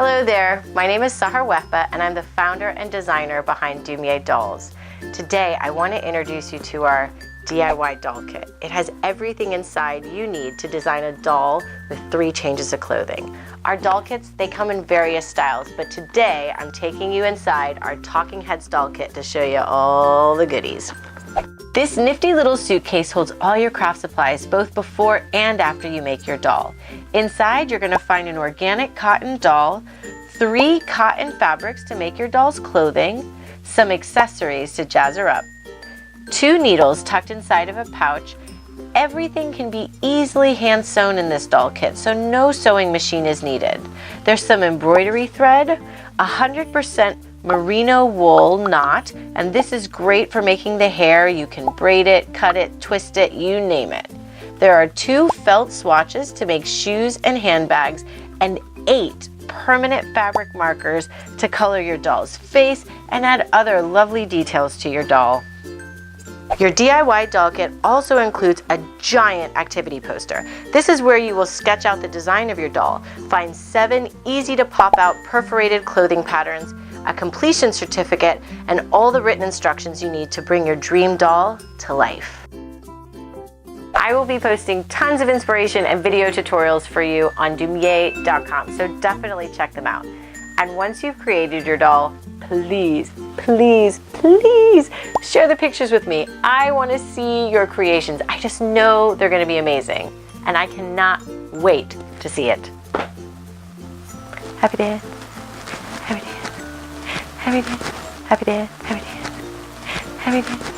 Hello there, my name is Sahar Wehba and I'm the founder and designer behind Dumier Dolls. Today I want to introduce you to our DIY doll kit. It has everything inside you need to design a doll with 3 changes of clothing. Our doll kits, they come in various styles, but today I'm taking you inside our Talking Heads doll kit to show you all the goodies. This nifty little suitcase holds all your craft supplies both before and after you make your doll. Inside you're going to find an organic cotton doll, 3 cotton fabrics to make your doll's clothing, some accessories to jazz her up, 2 needles tucked inside of a pouch. Everything can be easily hand sewn in this doll kit, so no sewing machine is needed. There's some embroidery thread, 100% merino wool knot, and this is great for making the hair. You can braid it, cut it, twist it, you name it. There are 2 felt swatches to make shoes and handbags, and 8 permanent fabric markers to color your doll's face and add other lovely details to your doll. Your DIY doll kit also includes a giant activity poster. This is where you will sketch out the design of your doll, find 7 easy to pop out perforated clothing patterns, a completion certificate, and all the written instructions you need to bring your dream doll to life. I will be posting tons of inspiration and video tutorials for you on Dumier.com, so definitely check them out. And once you've created your doll, please, please, please share the pictures with me. I want to see your creations. I just know they're going to be amazing, and I cannot wait to see it. Happy day. Happy day. Happy day. Happy day. Happy day. Happy day.